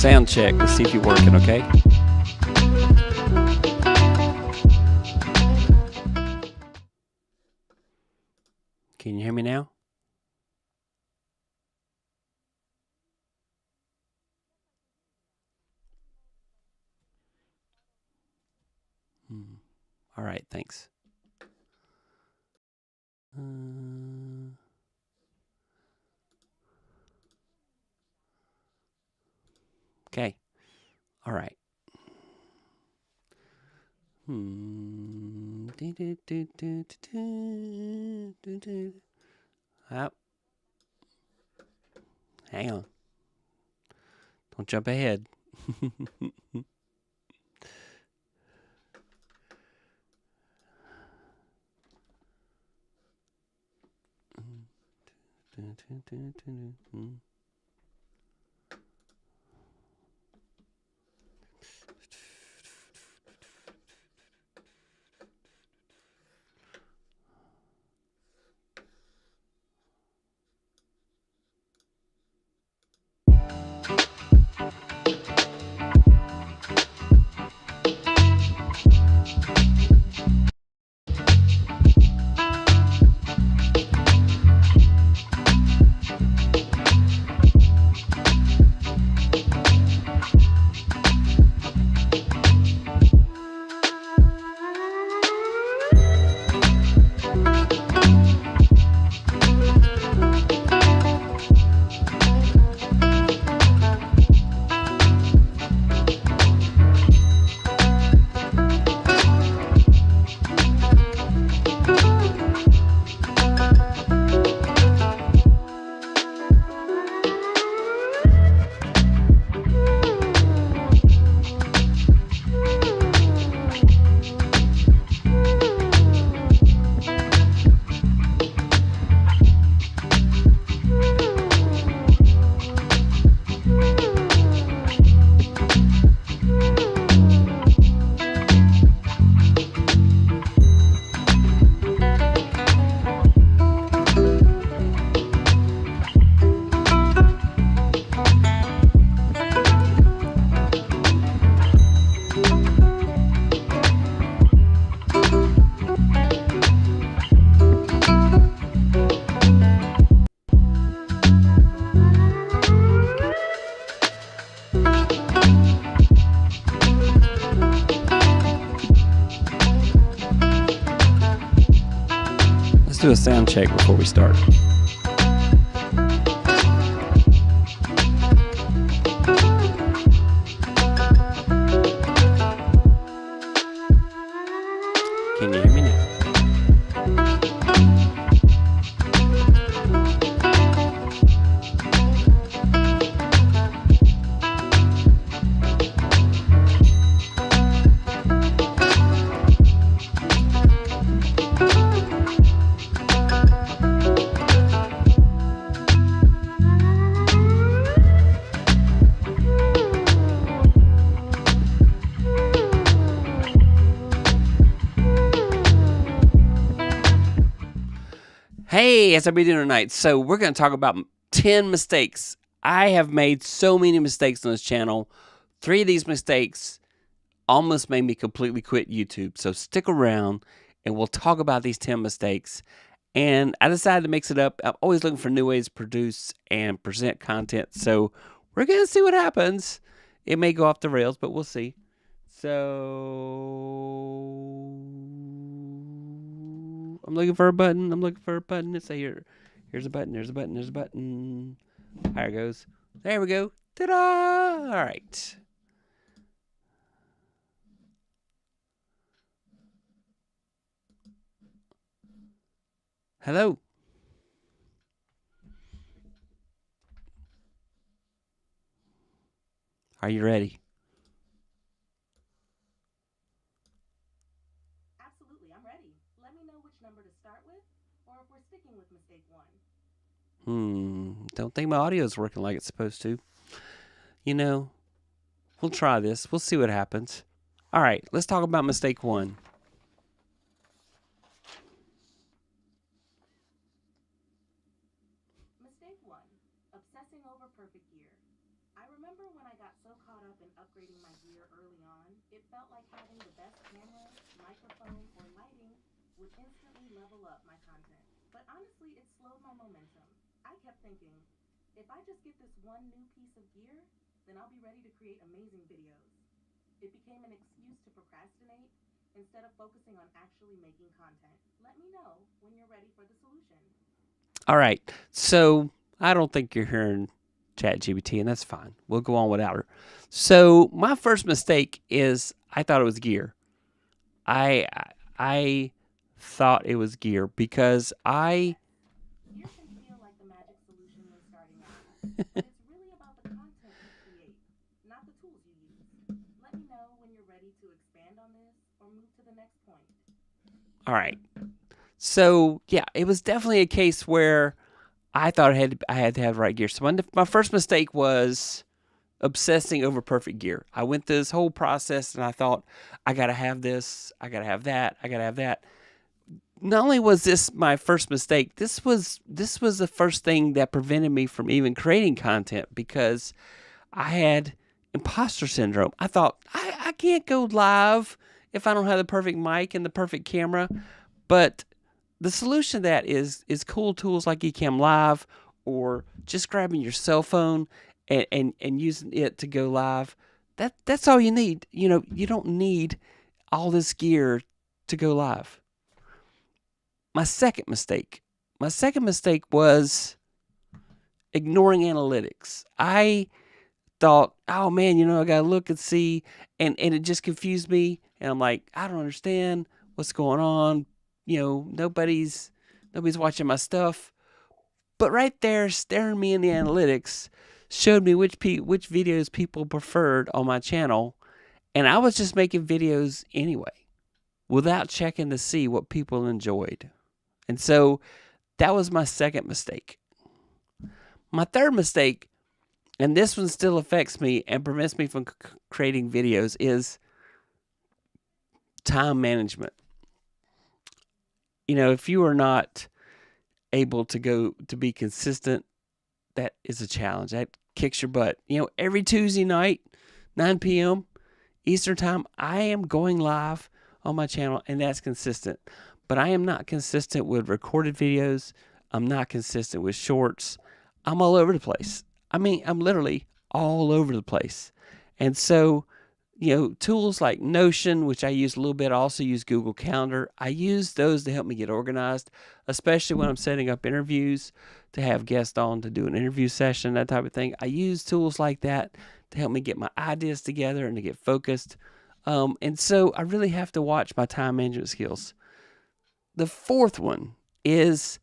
sound check. Let's see if you're working, okay? Can you hear me now? All right, thanks. Okay. All right. Oh. Hang on. Don't jump ahead. Let's do a sound check before we start. Can you hear me now? Hey, how's everybody doing tonight? So we're going to talk about 10 mistakes. I have made so many mistakes on this channel. 3 of these mistakes almost made me completely quit YouTube. So stick around and we'll talk about these 10 mistakes. And I decided to mix it up. I'm always looking for new ways to produce and present content. So we're going to see what happens. It may go off the rails, but we'll see. So I'm looking for a button. Let's say here's a button. There's a button. There's a button. There it goes. There we go. Ta-da! All right. Hello. Are you ready? Absolutely, I'm ready. Let me know which number to start with, or if we're sticking with mistake 1. Don't think my audio is working like it's supposed to. You know, we'll try this. We'll see what happens. All right, let's talk about mistake 1. Mistake 1, obsessing over perfect gear. I remember when I got so caught up in upgrading my gear early on, it felt like having the best camera, microphone, or lighting would instantly level up my content. But honestly, it slowed my momentum. I kept thinking, if I just get this one new piece of gear, then I'll be ready to create amazing videos. It became an excuse to procrastinate instead of focusing on actually making content. Let me know when you're ready for the solution. All right. So I don't think you're hearing ChatGPT, and that's fine. We'll go on without her. So my first mistake is I thought it was gear. I thought it was gear because Gear can feel like the magic solution when starting out, but it's really about the content you create, not the tools you use. Let me know when you're ready to expand on this or move to the next point. all right. So yeah, it was definitely a case where I thought I had to have the right gear. So my first mistake was obsessing over perfect gear. I went through this whole process and I thought, I got to have this, I got to have that, I got to have that. Not only was this my first mistake, this was the first thing that prevented me from even creating content because I had imposter syndrome. I thought, I can't go live if I don't have the perfect mic and the perfect camera. But the solution to that is cool tools like Ecamm Live or just grabbing your cell phone and using it to go live. That's all you need. You know, you don't need all this gear to go live. My second mistake was ignoring analytics. I thought, oh man, I gotta look and see, and it just confused me. And I'm like, I don't understand what's going on. Nobody's watching my stuff. But right there, staring me in the analytics, showed me which videos people preferred on my channel, and I was just making videos anyway, without checking to see what people enjoyed. And so that was my second mistake. My third mistake, and this one still affects me and prevents me from creating videos, is time management. If you are not able to be consistent, that is a challenge. That kicks your butt. Every Tuesday night, 9 p.m. Eastern time, I am going live on my channel, and that's consistent. But I am not consistent with recorded videos. I'm not consistent with shorts. I'm all over the place. I mean, I'm literally all over the place. And so, tools like Notion, which I use a little bit, I also use Google Calendar. I use those to help me get organized, especially when I'm setting up interviews to have guests on to do an interview session, that type of thing. I use tools like that to help me get my ideas together and to get focused. And so I really have to watch my time management skills. The fourth one is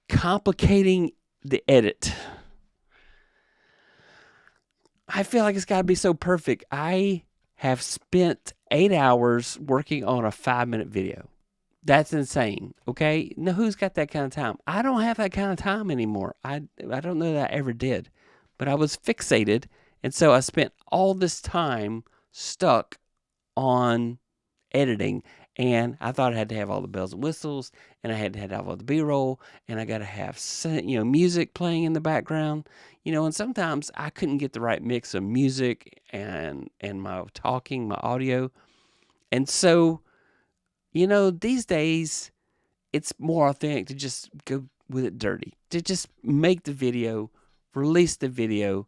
complicating the edit. I feel like it's got to be so perfect. I have spent 8 hours working on a 5-minute video. That's insane, okay? Now, who's got that kind of time? I don't have that kind of time anymore. I don't know that I ever did. But I was fixated, and so I spent all this time stuck on editing, and I thought I had to have all the bells and whistles, and I had to have all the B-roll, and I got to have music playing in the background, and sometimes I couldn't get the right mix of music and my talking, my audio. And so, these days it's more authentic to just go with it dirty, to just make the video, release the video.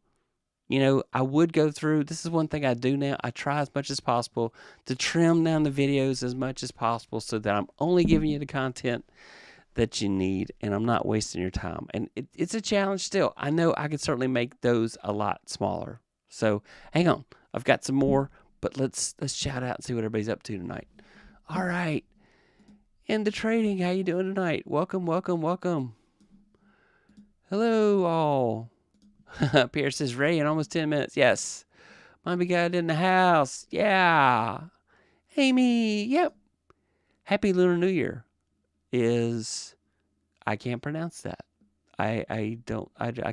I would go through, this is one thing I do now, I try as much as possible to trim down the videos as much as possible so that I'm only giving you the content that you need and I'm not wasting your time. And it's a challenge still. I know I could certainly make those a lot smaller. So hang on, I've got some more, but let's shout out and see what everybody's up to tonight. All right. Into trading, how you doing tonight? Welcome. Hello all. Pierre says, Ray, in almost 10 minutes. Yes. Mommy got in the house. Yeah. Amy. Yep. Happy Lunar New Year is, I can't pronounce that. I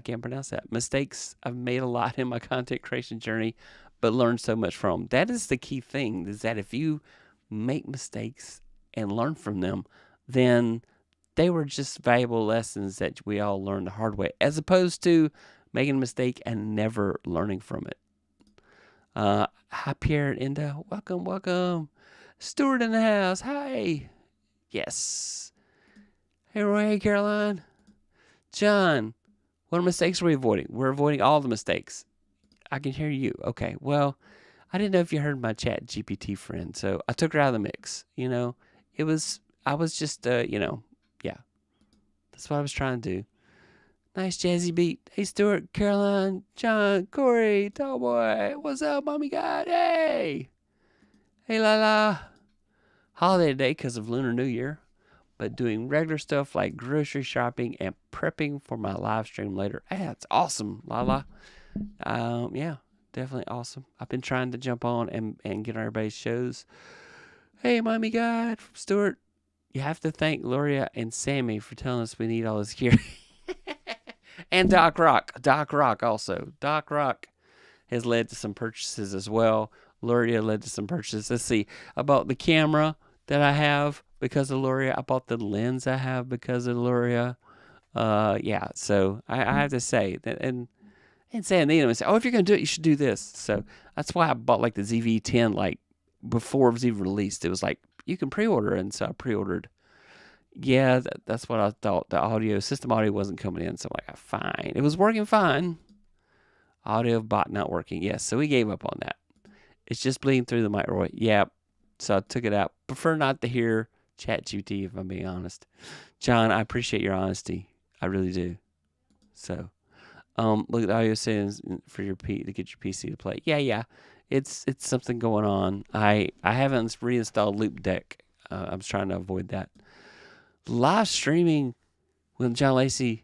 can't pronounce that. Mistakes I've made a lot in my content creation journey, but learned so much from. That is the key thing, is that if you make mistakes and learn from them, then they were just valuable lessons that we all learned the hard way, as opposed to making a mistake and never learning from it. Hi, Pierre and Inda. Welcome, welcome. Stuart in the house. Hi. Yes. Hey, Roy. Hey, Caroline. John. What mistakes are we avoiding? We're avoiding all the mistakes. I can hear you. Okay. Well, I didn't know if you heard my Chat GPT friend, so I took her out of the mix. I was just, yeah. That's what I was trying to do. Nice jazzy beat. Hey, Stuart, Caroline, John, Corey, Tallboy. What's up, Mommy God? Hey. Hey, Lala. Holiday today because of Lunar New Year, but doing regular stuff like grocery shopping and prepping for my live stream later. Hey, that's awesome, Lala. Yeah, definitely awesome. I've been trying to jump on and get on everybody's shows. Hey, Mommy God, from Stuart. You have to thank Loria and Sammy for telling us we need all this gear. And Doc Rock. Doc Rock also. Doc Rock has led to some purchases as well. Loria led to some purchases. Let's see. I bought the camera that I have because of Loria. I bought the lens I have because of Loria. Yeah, so I have to say that, and saying they say, oh, if you're gonna do it, you should do this. So that's why I bought like the ZV-10 like before it was even released. It was like you can pre-order, and so I pre-ordered. Yeah, that's what I thought. The system audio wasn't coming in, so I'm like, fine. It was working fine. Audio bot not working. Yes, so we gave up on that. It's just bleeding through the mic, Roy. Yeah, so I took it out. Prefer not to hear ChatGPT if I'm being honest. John, I appreciate your honesty. I really do. So, look at the audio settings for your to get your PC to play. Yeah. It's something going on. I haven't reinstalled Loop Deck. I'm trying to avoid that. Live streaming with John Lacey,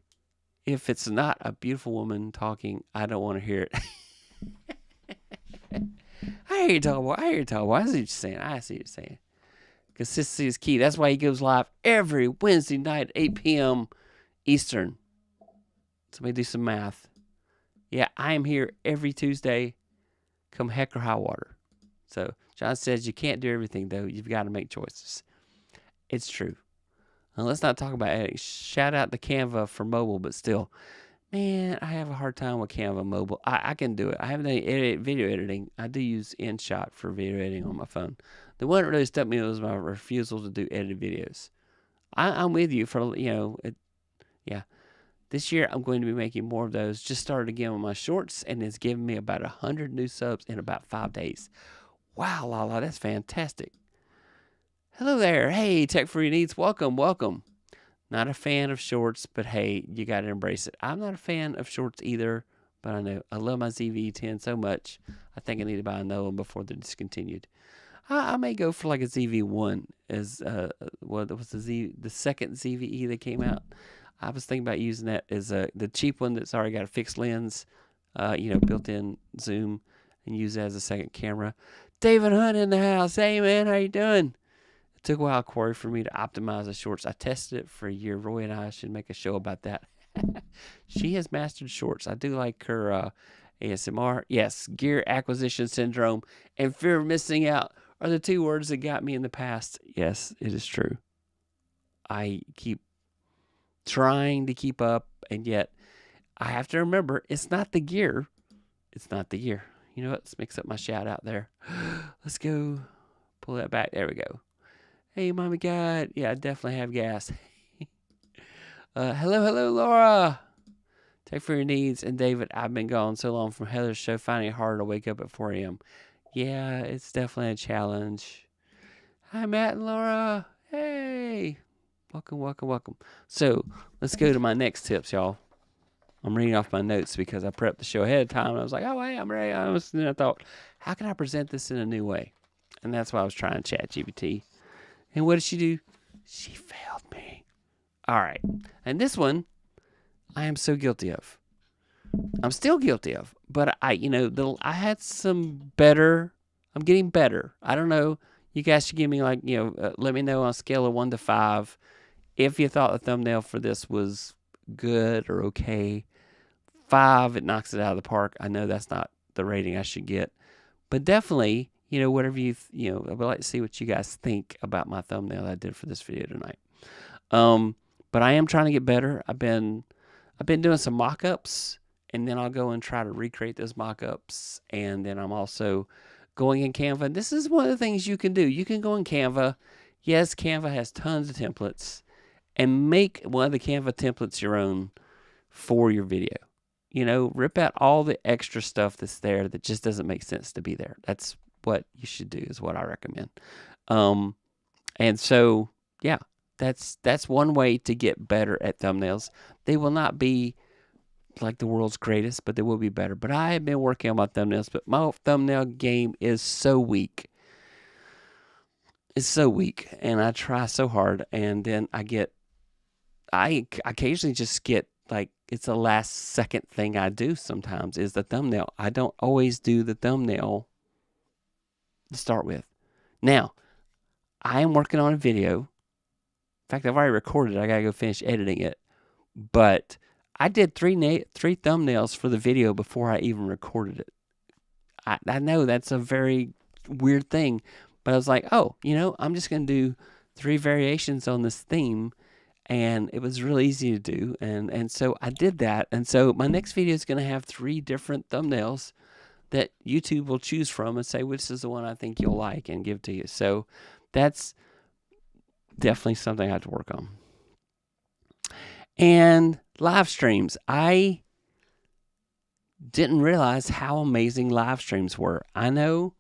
if it's not a beautiful woman talking, I don't want to hear it. I hear you talking about. I see what you're saying. Consistency is key. That's why he goes live every Wednesday night at 8 p.m. Eastern. Somebody do some math. Yeah, I am here every Tuesday, come heck or high water. So John says you can't do everything, though. You've got to make choices. It's true. Now, let's not talk about editing. Shout out to Canva for mobile, but still, man, I have a hard time with Canva mobile. I can do it. I haven't done any video editing. I do use InShot for video editing on my phone. The one that really stuck me was my refusal to do edited videos. I'm with you for, yeah. This year, I'm going to be making more of those. Just started again with my shorts, and it's given me about 100 new subs in about 5 days. Wow, Lala, that's fantastic. Hello there. Hey, Tech for Your Needs. Welcome. Not a fan of shorts, but hey, you got to embrace it. I'm not a fan of shorts either, but I know I love my ZV-10 so much. I think I need to buy another one before they're discontinued. I may go for like a ZV-1 as what was the second ZV-E that came out. I was thinking about using that as the cheap one that's already got a fixed lens, built-in zoom, and use that as a second camera. David Hunt in the house. Hey man, how you doing? It took a while, Corey, for me to optimize the shorts. I tested it for a year. Roy and I should make a show about that. She has mastered shorts. I do like her ASMR. Yes, gear acquisition syndrome and fear of missing out are the two words that got me in the past. Yes, it is true. I keep trying to keep up, and yet I have to remember it's not the gear. It's not the gear. You know what? Let's mix up my shout out there. Let's go. Pull that back. There we go. Hey, Mommy God. Yeah, I definitely have gas. Hello, Laura. Tech for Your Needs. And David, I've been gone so long from Heather's show, finding it hard to wake up at 4 a.m. Yeah, it's definitely a challenge. Hi, Matt and Laura. Hey. Welcome. So, let's go to my next tips, y'all. I'm reading off my notes because I prepped the show ahead of time. And I was like, oh, hey, I'm ready. Then I thought, how can I present this in a new way? And that's why I was trying ChatGPT. And what did she do? She failed me. All right. And this one, I am so guilty of. I'm still guilty of. But I had some better. I'm getting better. I don't know. You guys should give me let me know on a scale of 1 to 5 if you thought the thumbnail for this was good or okay. 5, it knocks it out of the park. I know that's not the rating I should get. But definitely, whatever I would like to see what you guys think about my thumbnail I did for this video tonight. But I am trying to get better. I've been doing some mock-ups and then I'll go and try to recreate those mock-ups. And then I'm also going in Canva. And this is one of the things you can do. You can go in Canva. Yes, Canva has tons of templates, and make one of the Canva templates your own for your video. You know, rip out all the extra stuff that's there that just doesn't make sense to be there. That's what you should do, is what I recommend. And so, yeah, that's one way to get better at thumbnails. They will not be like the world's greatest, but they will be better. But I have been working on my thumbnails, but my thumbnail game is so weak. It's so weak, and I try so hard, and then I occasionally just get, like, it's the last second thing I do sometimes is the thumbnail. I don't always do the thumbnail to start with. Now, I am working on a video. In fact, I've already recorded it. I got to go finish editing it. But I did three thumbnails for the video before I even recorded it. I know that's a very weird thing, but I was like, oh, you know, I'm just going to do 3 variations on this theme. And it was really easy to do. And so I did that. And so my next video is going to have 3 different thumbnails that YouTube will choose from and say, which is the one I think you'll like, and give to you. So that's definitely something I have to work on. And live streams. I didn't realize how amazing live streams were. I know.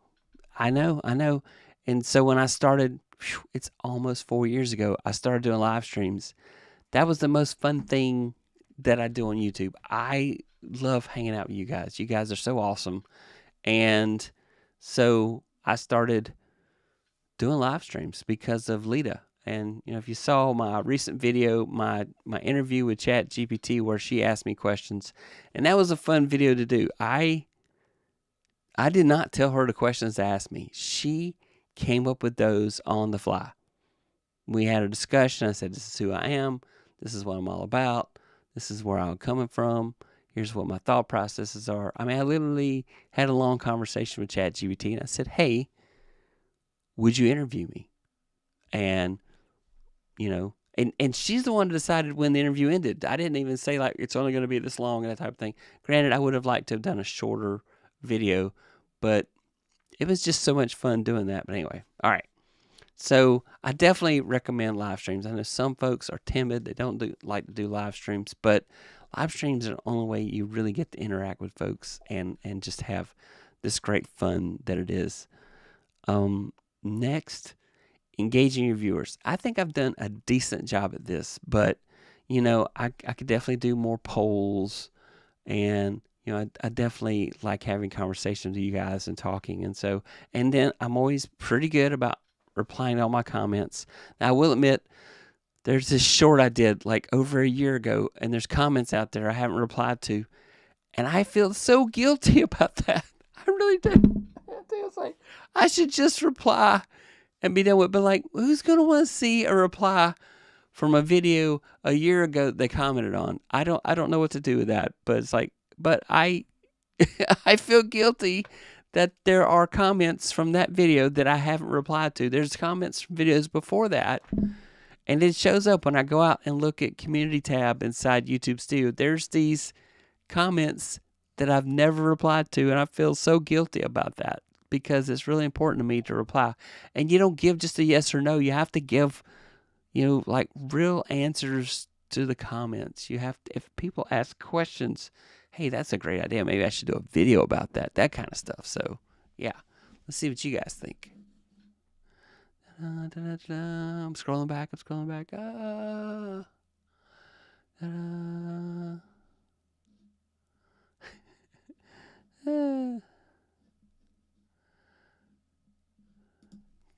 And so when I started, it's almost 4 years ago, I started doing live streams. That was the most fun thing that I do on YouTube. I love hanging out with you guys. You guys are so awesome. And so I started doing live streams because of Lita. And, you know, if you saw my recent video, my interview with ChatGPT, where she asked me questions, and that was a fun video to do. I did not tell her the questions to ask me. She came up with those on the fly. We had a discussion. I said, this is who I am. This is what I'm all about. This is where I'm coming from. Here's what my thought processes are. I mean, I literally had a long conversation with ChatGPT, and I said, hey, would you interview me? And, you know, and she's the one that decided when the interview ended. I didn't even say, like, it's only going to be this long and that type of thing. Granted, I would have liked to have done a shorter video, but it was just so much fun doing that. But anyway, all right. So I definitely recommend live streams. I know some folks are timid. They don't like to do live streams, but live streams are the only way you really get to interact with folks and just have this great fun that it is. Next, engaging your viewers. I think I've done a decent job at this, but, you know, I could definitely do more polls, and, you know, I definitely like having conversations with you guys and talking. And so, and then I'm always pretty good about replying to all my comments. Now, I will admit, there's this short I did like over a year ago, and there's comments out there I haven't replied to, and I feel so guilty about that. I really do. I was like, I should just reply and be done with it. But, like, who's going to want to see a reply from a video a year ago that they commented on? I don't know what to do with that. But it's like, but I feel guilty that there are comments from that video that I haven't replied to. There's comments from videos before that, and it shows up when I go out and look at community tab inside YouTube Studio. There's these comments that I've never replied to, and I feel so guilty about that because it's really important to me to reply. And you don't give just a yes or no. You have to give, you know, like, real answers to the comments. You have to, if people ask questions, hey, that's a great idea. Maybe I should do a video about that kind of stuff. So, yeah, let's see what you guys think. I'm scrolling back.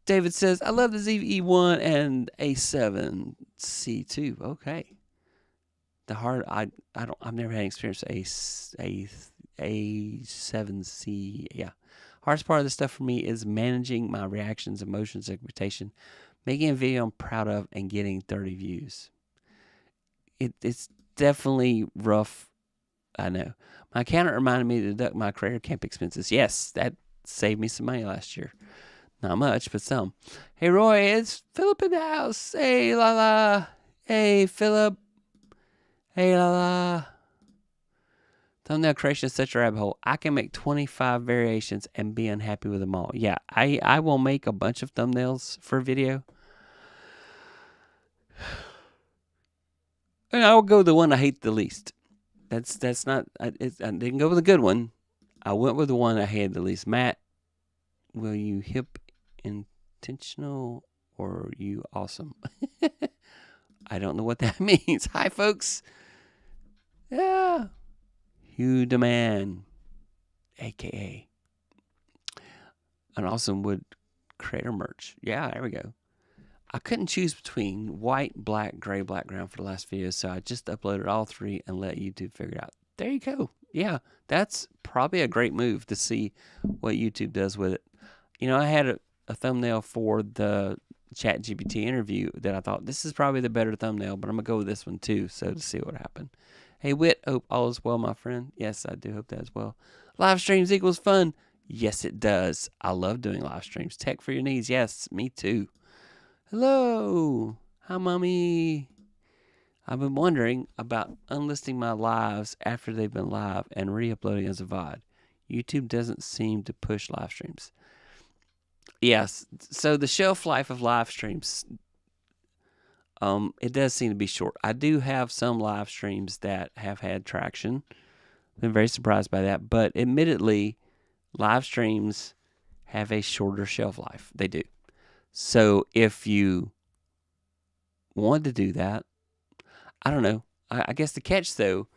David says, I love the ZE1 and A7C2. Okay. I've never had experience with A7C. Yeah. Hardest part of the stuff for me is managing my reactions, emotions, expectation, making a video I'm proud of, and getting 30 views. It's definitely rough. I know. My accountant reminded me to deduct my creator camp expenses. Yes, that saved me some money last year. Not much, but some. Hey, Roy, it's Philip in the house. Hey, Lala. Hey, Philip. Hey, Lala. Thumbnail creation is such a rabbit hole. I can make 25 variations and be unhappy with them all. Yeah, I will make a bunch of thumbnails for a video. And I'll go the one I hate the least. That's not. I didn't go with a good one. I went with the one I hated the least. Matt, will you hip intentional or are you awesome? I don't know what that means. Hi, folks. Yeah. Hugh the Man, a.k.a. an awesome wood creator merch. Yeah, there we go. I couldn't choose between white, black, gray background for the last video, so I just uploaded all three and let YouTube figure it out. There you go. Yeah, that's probably a great move to see what YouTube does with it. You know, I had a thumbnail for the ChatGPT interview that I thought, this is probably the better thumbnail, but I'm going to go with this one too, so to see what happened. Hey, Whit, hope all is well, my friend. Yes, I do hope that as well. Live streams equals fun. Yes, it does. I love doing live streams. Tech for your needs. Yes, me too. Hello. Hi, Mommy. I've been wondering about unlisting my lives after they've been live and re-uploading as a VOD. YouTube doesn't seem to push live streams. Yes, so the shelf life of live streams, it does seem to be short. I do have some live streams that have had traction. Been very surprised by that, but admittedly, live streams have a shorter shelf life. They do. So if you want to do that, I don't know. I guess the catch, though,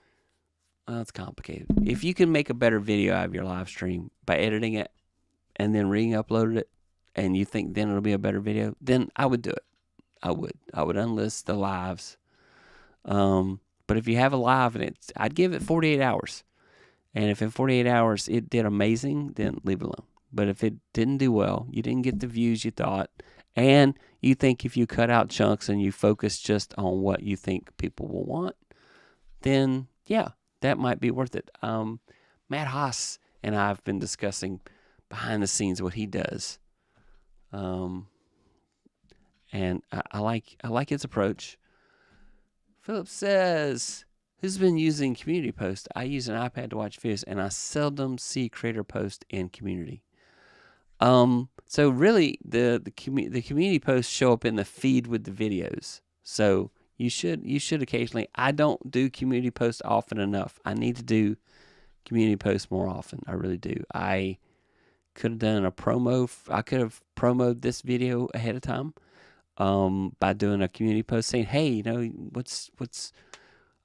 well, it's complicated. If you can make a better video out of your live stream by editing it and then re-uploaded it, and you think then it'll be a better video, then I would do it. I would unlist the lives. But if you have a live and I'd give it 48 hours. And if in 48 hours it did amazing, then leave it alone. But if it didn't do well, you didn't get the views you thought, and you think if you cut out chunks and you focus just on what you think people will want, then yeah, that might be worth it. Matt Haas and I have been discussing behind the scenes what he does. And I like his approach. Philip says, who's been using Community Post? I use an iPad to watch videos, and I seldom see Creator Post in Community. So really, the Community Posts show up in the feed with the videos. So you should occasionally. I don't do Community Posts often enough. I need to do Community Posts more often. I really do. I could have done a promo. I could have promoted this video ahead of time by doing a community post saying, hey, you know, what's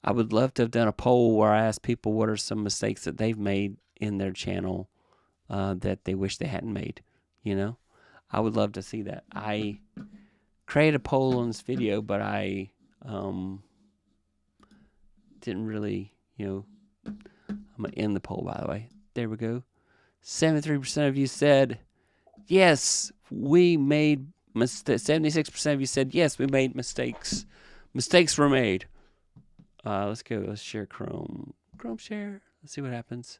I would love to have done a poll where I asked people what are some mistakes that they've made in their channel that they wish they hadn't made. You know, I would love to see that. I created a poll on this video, but I didn't really, you know, I'm going to end the poll, by the way. There we go. 73% of you said, yes, we made mistakes. 76% of you said, yes, we made mistakes. Mistakes were made. Let's go. Let's share Chrome. Chrome share. Let's see what happens.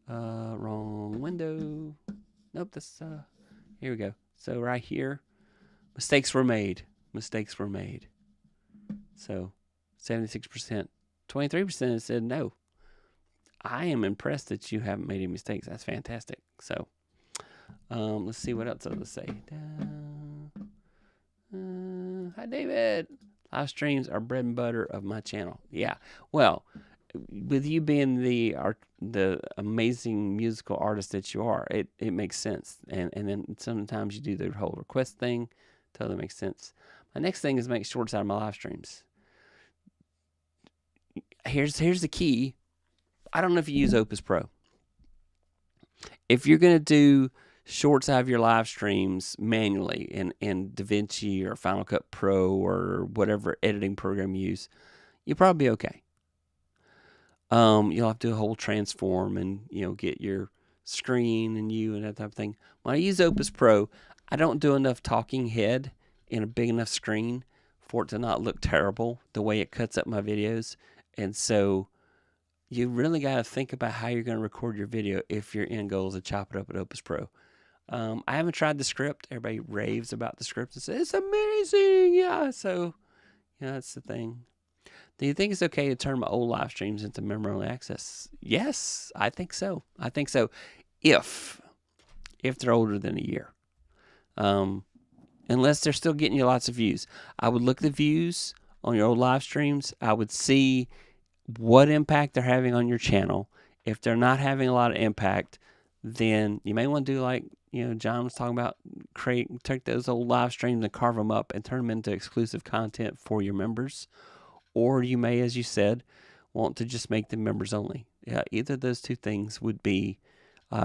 Wrong window. Nope, that's, here we go. So right here, mistakes were made. Mistakes were made. So 76%. 23% said no. I am impressed that you haven't made any mistakes. That's fantastic. So, let's see what else others say. Hi, David. Live streams are bread and butter of my channel. Yeah. Well, with you being the amazing musical artist that you are, it makes sense. And then sometimes you do the whole request thing. Totally makes sense. My next thing is make shorts out of my live streams. Here's the key. I don't know if you use Opus Pro. If you're going to do shorts out of your live streams manually in DaVinci or Final Cut Pro or whatever editing program you use, you'll probably be okay. You'll have to do a whole transform and, you know, get your screen and you and that type of thing. When I use Opus Pro, I don't do enough talking head in a big enough screen for it to not look terrible the way it cuts up my videos. And so you really got to think about how you're going to record your video if your end goal is to chop it up at Opus Pro. I haven't tried the script. Everybody raves about the script and says, it's amazing. Yeah, so, yeah, that's the thing. Do you think it's okay to turn my old live streams into memory access? Yes, I think so. I think so. If they're older than a year. Unless they're still getting you lots of views. I would look at the views on your old live streams. I would see what impact they're having on your channel. If they're not having a lot of impact, then you may want to do like, John was talking about, take those old live streams and carve them up and turn them into exclusive content for your members. Or you may, as you said, want to just make them members only. Yeah, either of those two things would be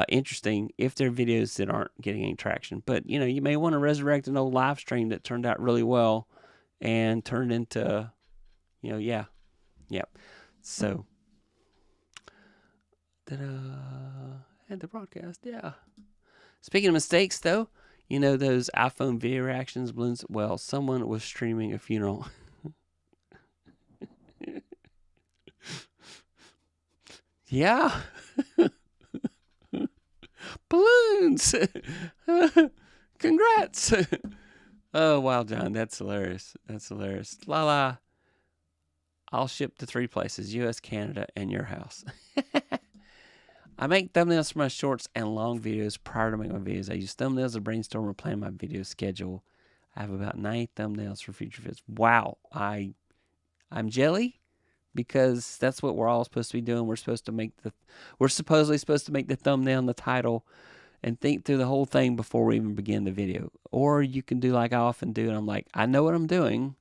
interesting if they're videos that aren't getting any traction. But, you may want to resurrect an old live stream that turned out really well and turn it into, yeah. So, had the broadcast, yeah. Speaking of mistakes, though, those iPhone video reactions, balloons. Well, someone was streaming a funeral. Yeah. Balloons. Congrats. Oh, wow, John. That's hilarious. Lala. I'll ship to 3 places, U.S., Canada, and your house. I make thumbnails for my shorts and long videos prior to making my videos. I use thumbnails to brainstorm and plan my video schedule. I have about 9 thumbnails for future videos. Wow. I'm jelly because that's what we're all supposed to be doing. We're supposedly supposed to make the thumbnail and the title and think through the whole thing before we even begin the video. Or you can do like I often do, and I'm like, I know what I'm doing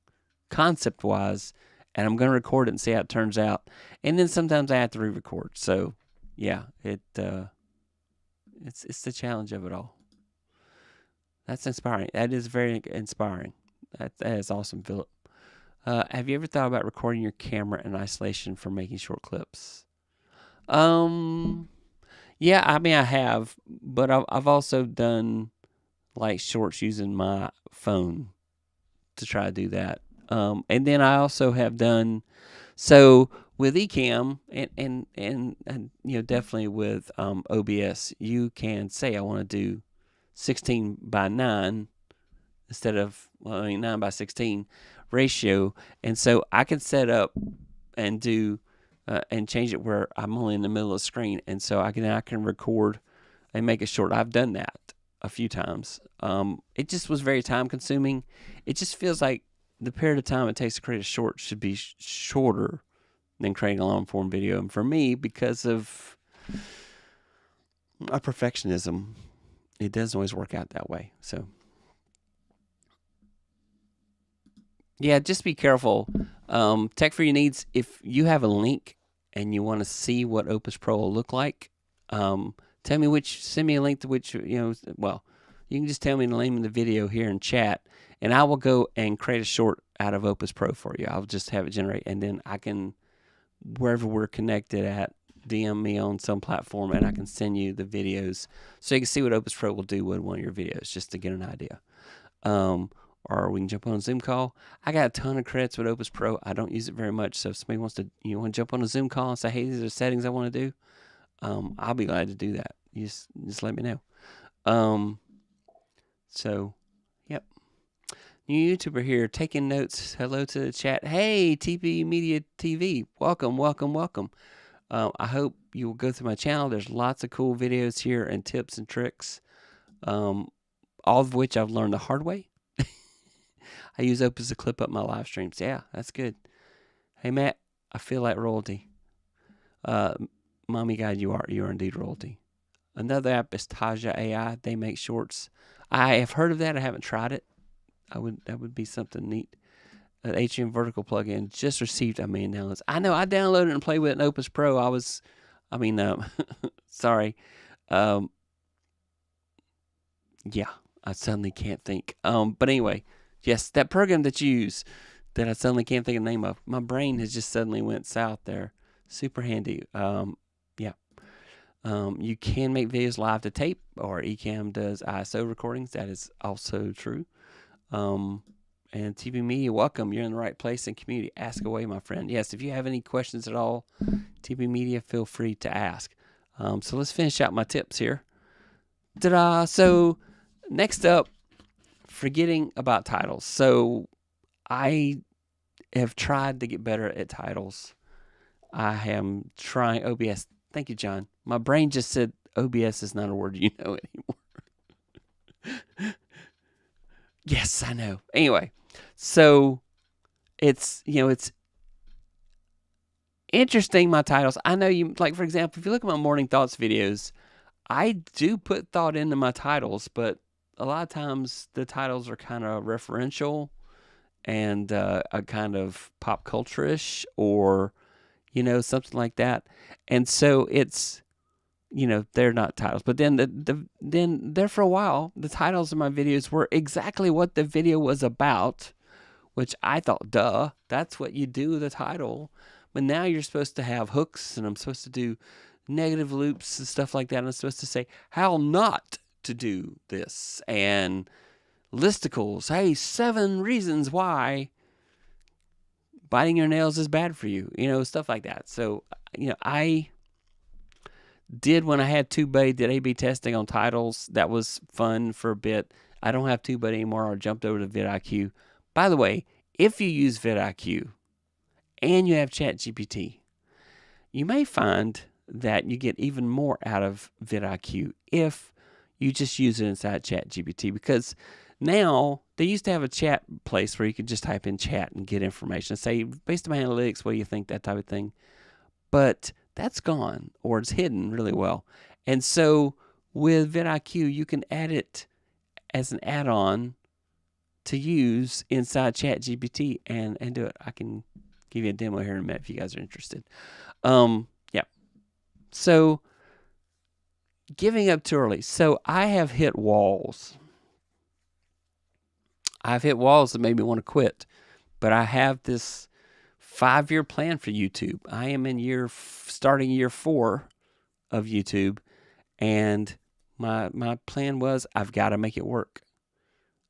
concept-wise, and I'm going to record it and see how it turns out. And then sometimes I have to re-record. So, yeah, it's the challenge of it all. That's inspiring. That is very inspiring. That is awesome, Philip. Have you ever thought about recording your camera in isolation for making short clips? Yeah, I mean, I have, but I've also done like shorts using my phone to try to do that. And then I also have done so with Ecamm and definitely with OBS. You can say I want to do 16 by 9 instead of 9 by 16 ratio, and so I can set up and do and change it where I'm only in the middle of the screen, and so I can record and make it short. I've done that a few times. It just was very time consuming. It just feels like the period of time it takes to create a short should be shorter than creating a long form video. And for me, because of my perfectionism, it doesn't always work out that way. So yeah, just be careful. Tech for your needs. If you have a link and you want to see what Opus Pro will look like, send me a link to which, well, you can just tell me the name of the video here in chat, and I will go and create a short out of Opus Pro for you. I'll just have it generate, and then I can, wherever we're connected at, DM me on some platform, and I can send you the videos so you can see what Opus Pro will do with one of your videos, just to get an idea. Or we can jump on a Zoom call. I got a ton of credits with Opus Pro. I don't use it very much, so if somebody wants to, want to jump on a Zoom call and say, hey, these are the settings I want to do, I'll be glad to do that. You just let me know. So, yep. New YouTuber here, taking notes. Hello to the chat. Hey, TP Media TV. Welcome. I hope you will go through my channel. There's lots of cool videos here and tips and tricks, all of which I've learned the hard way. I use Opus to clip up my live streams. Yeah, that's good. Hey, Matt, I feel like royalty. Mommy Guide, you are indeed royalty. Another app is Taja AI. They make shorts. I have heard of that. I haven't tried it. That would be something neat. An HM Vertical plugin just received a million downloads. I know. I downloaded and played with it in Opus Pro. Sorry. Yeah, I suddenly can't think. But anyway, yes, that program that you use that I suddenly can't think of the name of. My brain has just suddenly went south there. Super handy. Yeah. You can make videos live to tape, or Ecamm does ISO recordings. That is also true. And TV Media, welcome. You're in the right place and community. Ask away, my friend. Yes, if you have any questions at all, TV Media, feel free to ask. So let's finish out my tips here. Ta-da! So next up, forgetting about titles. So I have tried to get better at titles. I am trying OBS. Thank you, John. My brain just said OBS is not a word you know anymore. Yes, I know. Anyway, so it's interesting, my titles. I know you, like, for example, if you look at my morning thoughts videos, I do put thought into my titles, but a lot of times the titles are kind of referential and a kind of pop culture-ish or, something like that. And so it's, they're not titles. But then then there for a while, the titles of my videos were exactly what the video was about, which I thought, duh, that's what you do with a title. But now you're supposed to have hooks, and I'm supposed to do negative loops and stuff like that. And I'm supposed to say how not to do this, and listicles. Hey, 7 reasons why biting your nails is bad for you. Stuff like that. So, I did, when I had TubeBuddy, did A/B testing on titles. That was fun for a bit. I don't have TubeBuddy anymore. I jumped over to vidIQ. By the way, if you use vidIQ and you have ChatGPT, you may find that you get even more out of vidIQ if you just use it inside ChatGPT, because now they used to have a chat place where you could just type in chat and get information. Say, based on my analytics, what do you think, that type of thing. But that's gone, or it's hidden really well. And so with vidIQ, you can add it as an add-on to use inside ChatGPT and do it. I can give you a demo here in a minute if you guys are interested. Yeah. So giving up too early. So I have hit walls. I've hit walls that made me want to quit. But I have this 5-year plan for YouTube. I am in starting year 4 of YouTube, and my plan was, I've got to make it work.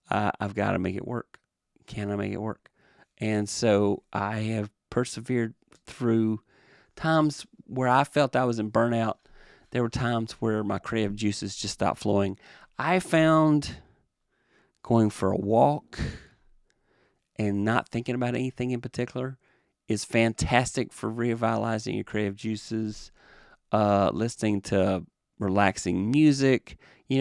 I've got to make it work. Can I make it work? And so I have persevered through times where I felt I was in burnout. There were times where my creative juices just stopped flowing. I found going for a walk and not thinking about anything in particular is fantastic for revitalizing your creative juices. Listening to relaxing music,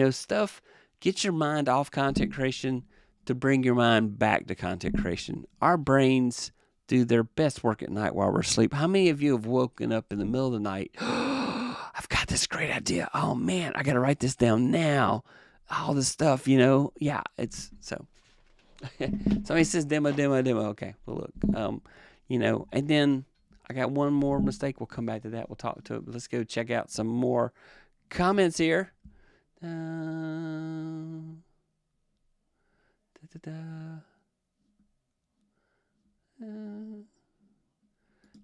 stuff. Get your mind off content creation to bring your mind back to content creation. Our brains do their best work at night while we're asleep. How many of you have woken up in the middle of the night? I've got this great idea. Oh man, I got to write this down now. All this stuff, Yeah, it's so. Somebody says demo. Okay, well look, and then I got one more mistake. We'll come back to that. We'll talk to it. But let's go check out some more comments here.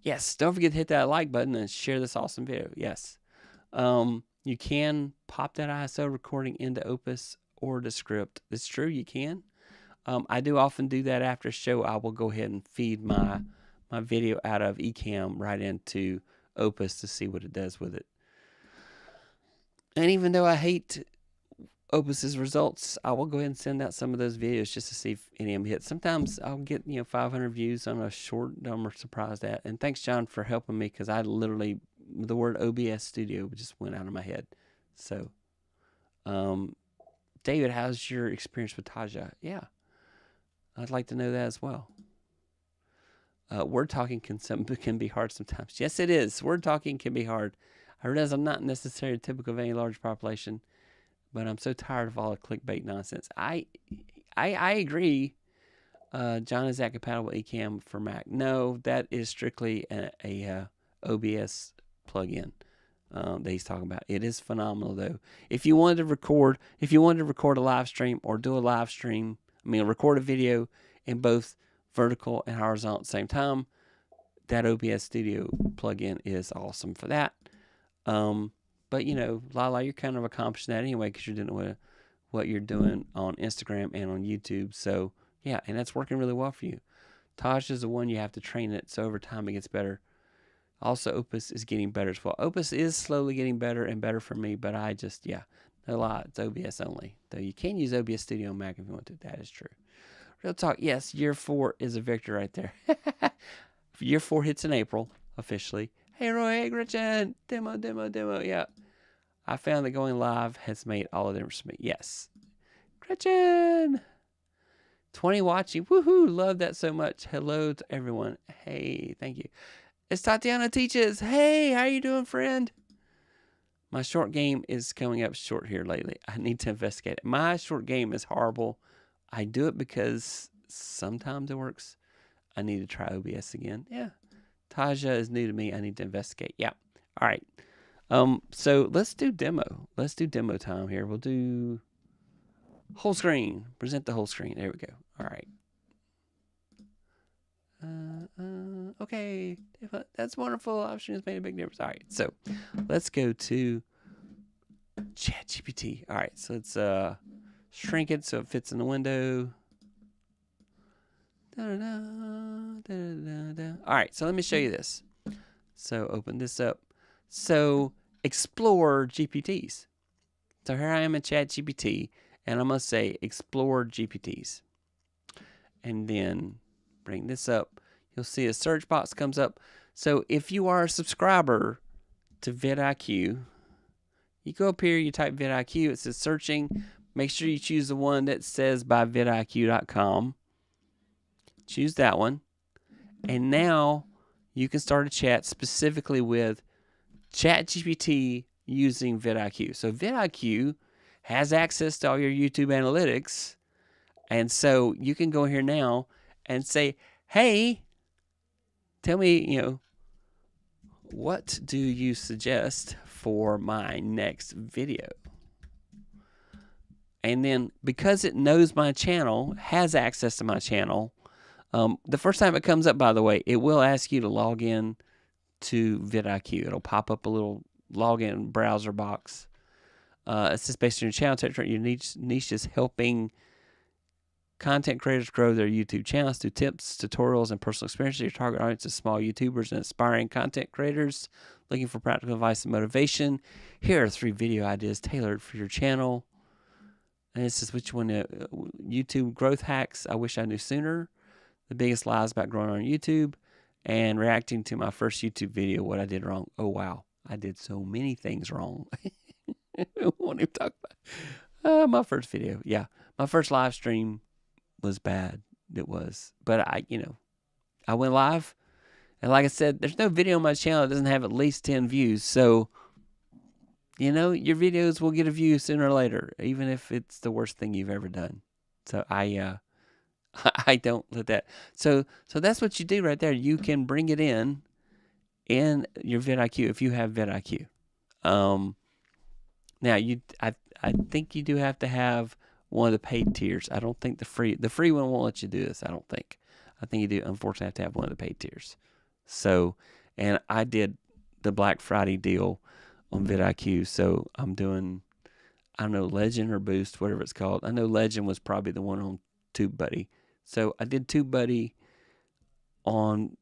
Yes, don't forget to hit that like button and share this awesome video. Yes. You can pop that ISO recording into Opus or the script. It's true, you can. I do often do that after a show. I will go ahead and feed my video out of Ecamm right into Opus to see what it does with it. And even though I hate Opus's results, I will go ahead and send out some of those videos just to see if any of them hit. Sometimes I'll get 500 views on a short I'm surprised at. And thanks, John, for helping me, because I literally, the word OBS Studio just went out of my head. So, David, how's your experience with Taja? Yeah, I'd like to know that as well. Word talking can be hard sometimes. Yes, it is. Word talking can be hard. I realize I'm not necessarily typical of any large population, but I'm so tired of all the clickbait nonsense. I agree. John, is that compatible with Ecamm for Mac? No, that is strictly a OBS plugin that he's talking about. It is phenomenal though. If you wanted to record a live stream or do a live stream, record a video in both vertical and horizontal at the same time, that OBS Studio plugin is awesome for that. But Lala, you're kind of accomplishing that anyway, because you're doing what you're doing on Instagram and on YouTube. So yeah, and that's working really well for you. Taj is the one you have to train it, so over time it gets better. Also, Opus is getting better as well. Opus is slowly getting better and better for me, but I just, no lie, it's OBS only. Though you can use OBS Studio on Mac if you want to. That is true. Real talk. Yes, year 4 is a victory right there. Year 4 hits in April, officially. Hey, Roy, hey, Gretchen. Demo. Yeah. I found that going live has made all of the difference to me. Yes. Gretchen. 20 watching. Woohoo. Love that so much. Hello to everyone. Hey, thank you. It's Tatiana Teaches. Hey, how you doing, friend? My short game is coming up short here lately. I need to investigate it. My short game is horrible. I do it because sometimes it works. I need to try OBS again. Yeah. Taja is new to me. I need to investigate. Yeah. All right. So let's do demo. Let's do demo time here. We'll do whole screen. Present the whole screen. There we go. All right. Okay. That's wonderful. Option has made a big difference. All right. So let's go to ChatGPT. All right. So let's shrink it so it fits in the window. All right, so let me show you this. So open this up. So explore GPTs. So here I am in ChatGPT, and I'm going to say explore GPTs. And then bring this up. You'll see a search box comes up. So if you are a subscriber to vidIQ, you go up here, you type vidIQ, it says searching. Make sure you choose the one that says by vidIQ.com. Choose that one. And now you can start a chat specifically with ChatGPT using vidIQ. So vidIQ has access to all your YouTube analytics. And so you can go here now and say, hey, tell me, what do you suggest for my next video? And then because it knows my channel, has access to my channel, the first time it comes up, by the way, it will ask you to log in to vidIQ. It'll pop up a little login browser box. It says based on your channel, your niche is helping content creators grow their YouTube channels through tips, tutorials, and personal experiences. Your target audience is small YouTubers and aspiring content creators looking for practical advice and motivation. Here are 3 video ideas tailored for your channel. And it says which one, YouTube growth hacks I wish I knew sooner. The biggest lies about growing on YouTube, and reacting to my first YouTube video, what I did wrong. Oh, wow. I did so many things wrong. I won't even talk about my first video. Yeah. My first live stream was bad. It was. But I went live. And like I said, there's no video on my channel that doesn't have at least 10 views. So, your videos will get a view sooner or later, even if it's the worst thing you've ever done. So I don't let that. So that's what you do right there. You can bring it in your vidIQ if you have vidIQ. Now I think you do have to have one of the paid tiers. I don't think the free one won't let you do this. I don't think. I think you do unfortunately have to have one of the paid tiers. So, and I did the Black Friday deal on vidIQ. So I'm doing, I don't know, Legend or Boost, whatever it's called. I know Legend was probably the one on TubeBuddy. So I did TubeBuddy on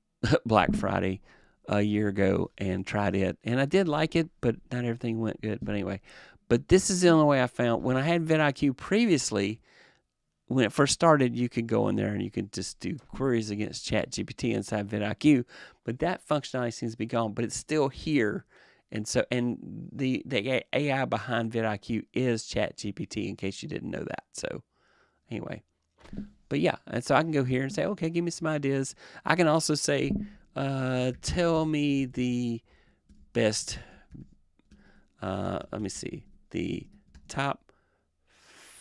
Black Friday a year ago and tried it. And I did like it, but not everything went good. But anyway, but this is the only way I found. When I had vidIQ previously, when it first started, you could go in there and you could just do queries against ChatGPT inside vidIQ. But that functionality seems to be gone, but it's still here. And so, and the AI behind vidIQ is ChatGPT, in case you didn't know that. So anyway. But yeah, and so I can go here and say, okay, give me some ideas. I can also say, tell me the best, let me see, the top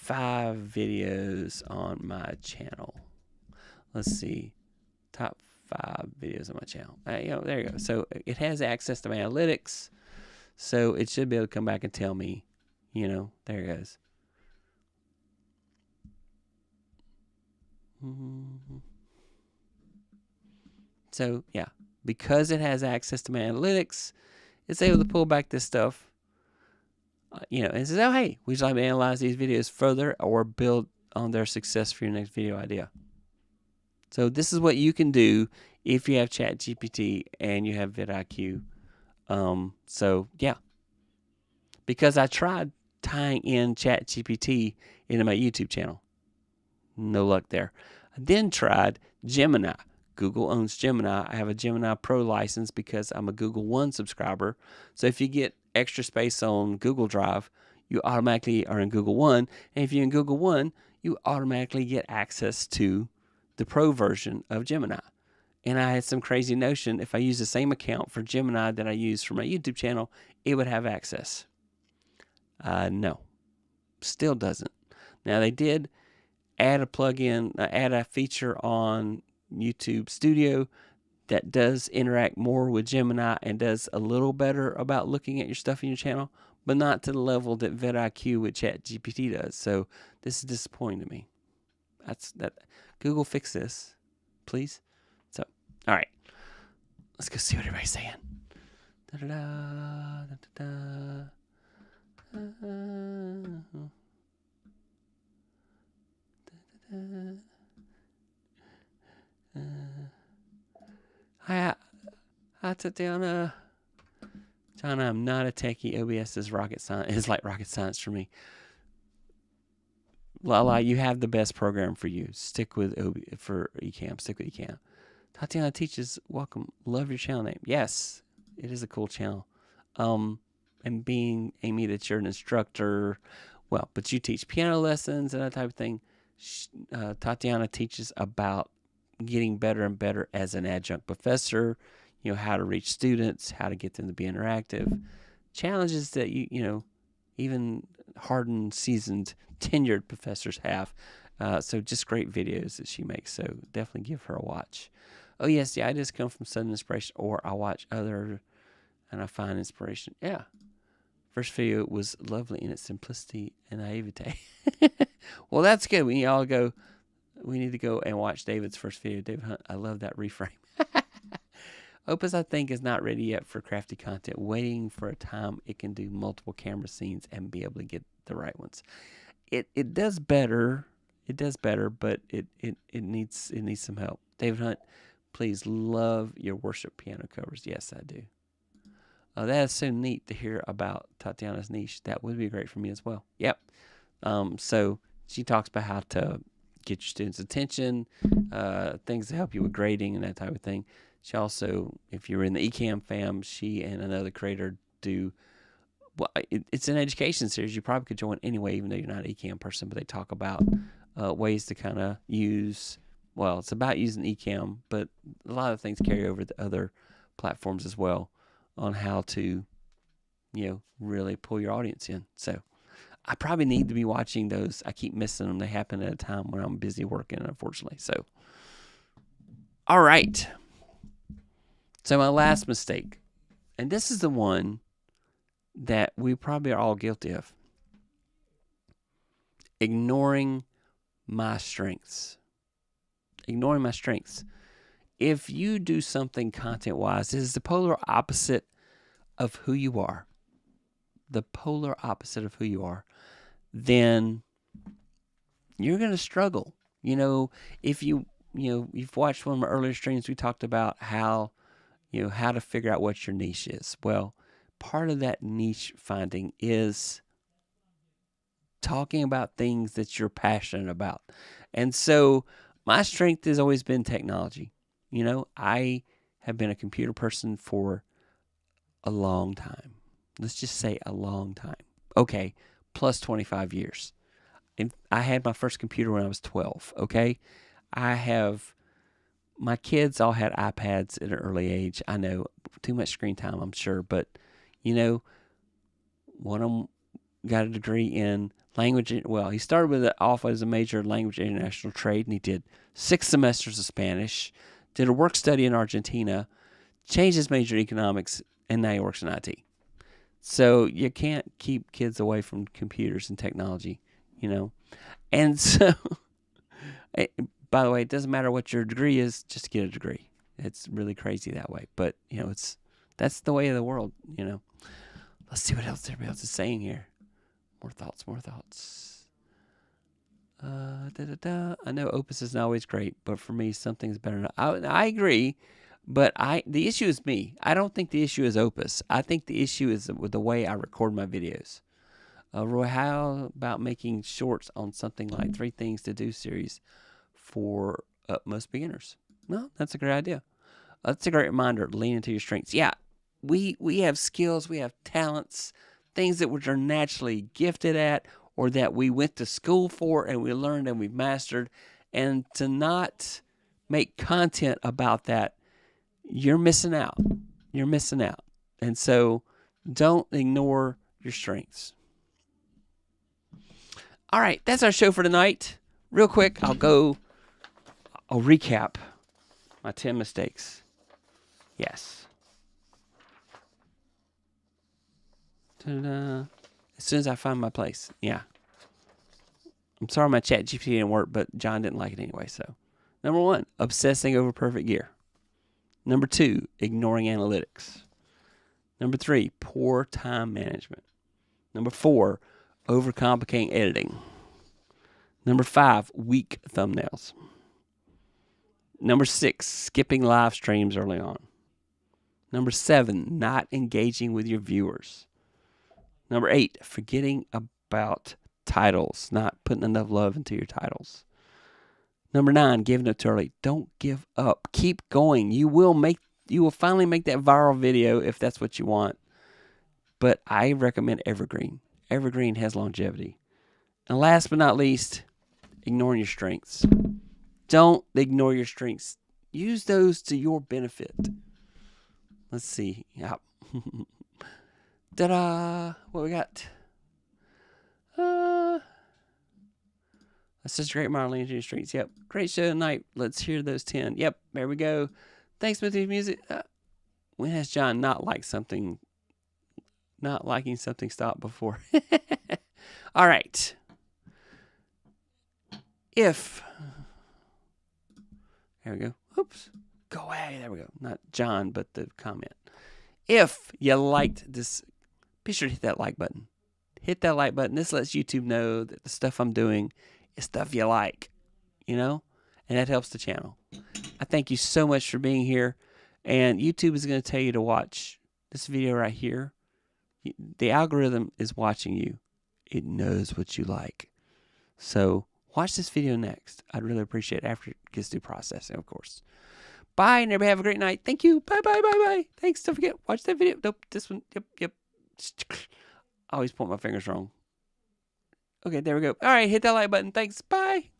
5 videos on my channel. Let's see, top 5 videos on my channel. There you go. So it has access to my analytics, so it should be able to come back and tell me, there it goes. So yeah, because it has access to my analytics, it's able to pull back this stuff, and says, oh, hey, would you like me to analyze these videos further or build on their success for your next video idea? So this is what you can do if you have ChatGPT and you have vidIQ. So yeah, because I tried tying in ChatGPT into my YouTube channel. No luck there. I then tried Gemini. Google owns Gemini. I have a Gemini Pro license because I'm a Google One subscriber. So if you get extra space on Google Drive, you automatically are in Google One. And if you're in Google One, you automatically get access to the Pro version of Gemini. And I had some crazy notion if I use the same account for Gemini that I use for my YouTube channel, it would have access. No, still doesn't. Now they did add a plugin, add a feature on YouTube Studio that does interact more with Gemini and does a little better about looking at your stuff in your channel, but not to the level that vidIQ with ChatGPT does. So this is disappointing to me. Google, fix this, please. So, all right, let's go see what everybody's saying. Da-da-da, da-da-da. Hi, Tatiana. Tatiana, I'm not a techie. OBS is rocket science. It's like rocket science for me. Lala, you have the best program for you. Stick with for Ecamm. Stick with Ecamm. Tatiana teaches. Welcome. Love your channel name. Yes, it is a cool channel. And being Amy, that you're an instructor. Well, but you teach piano lessons and that type of thing. Tatiana teaches about getting better and better as an adjunct professor. You know, how to reach students, how to get them to be interactive. Challenges that even hardened, seasoned, tenured professors have. So just great videos that she makes. So definitely give her a watch. Oh yes, yeah, I just come from sudden inspiration, or I watch other and I find inspiration. Yeah. First video was lovely in its simplicity and naivete. Well, that's good. We need to go and watch David's first video. David Hunt, I love that reframe. Opus, I think, is not ready yet for crafty content, waiting for a time it can do multiple camera scenes and be able to get the right ones. It does better. It does better, but it needs some help. David Hunt, please, love your worship piano covers. Yes, I do. That is so neat to hear about Tatiana's niche. That would be great for me as well. Yep. So she talks about how to get your students' attention, things to help you with grading and that type of thing. She also, if you're in the Ecamm fam, she and another creator do, well, it's an education series. You probably could join anyway, even though you're not an Ecamm person, but they talk about ways to kind of use, well, it's about using Ecamm, but a lot of things carry over to other platforms as well on how to, really pull your audience in. So I probably need to be watching those. I keep missing them. They happen at a time when I'm busy working, unfortunately. So, all right. So my last mistake, and this is the one that we probably are all guilty of. Ignoring my strengths. Ignoring my strengths. If you do something content-wise, this is the polar opposite of who you are. The polar opposite of who you are. Then you're going to struggle. If you've watched one of my earlier streams, we talked about how to figure out what your niche is. Well, part of that niche finding is talking about things that you're passionate about. And so my strength has always been technology. I have been a computer person for a long time. Let's just say a long time. Okay, plus 25 years. And I had my first computer when I was 12, okay? My kids all had iPads at an early age. I know, too much screen time, I'm sure. But, one of them got a degree in language. Well, he started off as a major in language and international trade, and he did 6 semesters of Spanish, did a work study in Argentina, changed his major in economics, and now he works in IT. So you can't keep kids away from computers and technology, And so, by the way, it doesn't matter what your degree is, just get a degree. It's really crazy that way. But, that's the way of the world, Let's see what else everybody else is saying here. More thoughts. I know Opus is not always great, but for me, something's better. I agree, but the issue is me. I don't think the issue is Opus. I think the issue is with the way I record my videos. Roy, how about making shorts on something like 3 Things to Do series for most beginners. No, that's a great idea. That's a great reminder. Lean into your strengths. Yeah, we have skills, we have talents, things that which are naturally gifted at, or that we went to school for and we learned and we've mastered. And to not make content about that, you're missing out. You're missing out. And so don't ignore your strengths. All right, that's our show for tonight. Real quick, I'll recap my 10 mistakes. Yes. Ta-da. As soon as I find my place. Yeah. I'm sorry my chat GPT didn't work, but John didn't like it anyway. So, number 1, obsessing over perfect gear. Number 2, ignoring analytics. Number 3, poor time management. Number 4, overcomplicating editing. Number 5, weak thumbnails. Number 6, skipping live streams early on. Number 7, not engaging with your viewers. Number 8, forgetting about titles, not putting enough love into your titles. Number 9, giving up too early. Don't give up. Keep going. You will finally make that viral video if that's what you want. But I recommend evergreen. Evergreen has longevity. And last but not least, ignoring your strengths. Don't ignore your strengths. Use those to your benefit. Let's see. Yep. Ta-da! What we got? That's such a great Marlene into your strengths. Yep. Great show tonight. Let's hear those 10. Yep. There we go. Thanks, Smithy Music. When has John not liking something stopped before? All right. There we go. Oops. Go away. There we go. Not John, but the comment. If you liked this, be sure to hit that like button. Hit that like button. This lets YouTube know that the stuff I'm doing is stuff you like, and that helps the channel. I thank you so much for being here. And YouTube is going to tell you to watch this video right here. The algorithm is watching you. It knows what you like. So watch this video next. I'd really appreciate it after it gets through processing, of course. Bye, and everybody have a great night. Thank you. Bye, bye, bye, bye. Thanks. Don't forget, watch that video. Nope, this one. Yep. I always point my fingers wrong. Okay, there we go. All right, hit that like button. Thanks. Bye.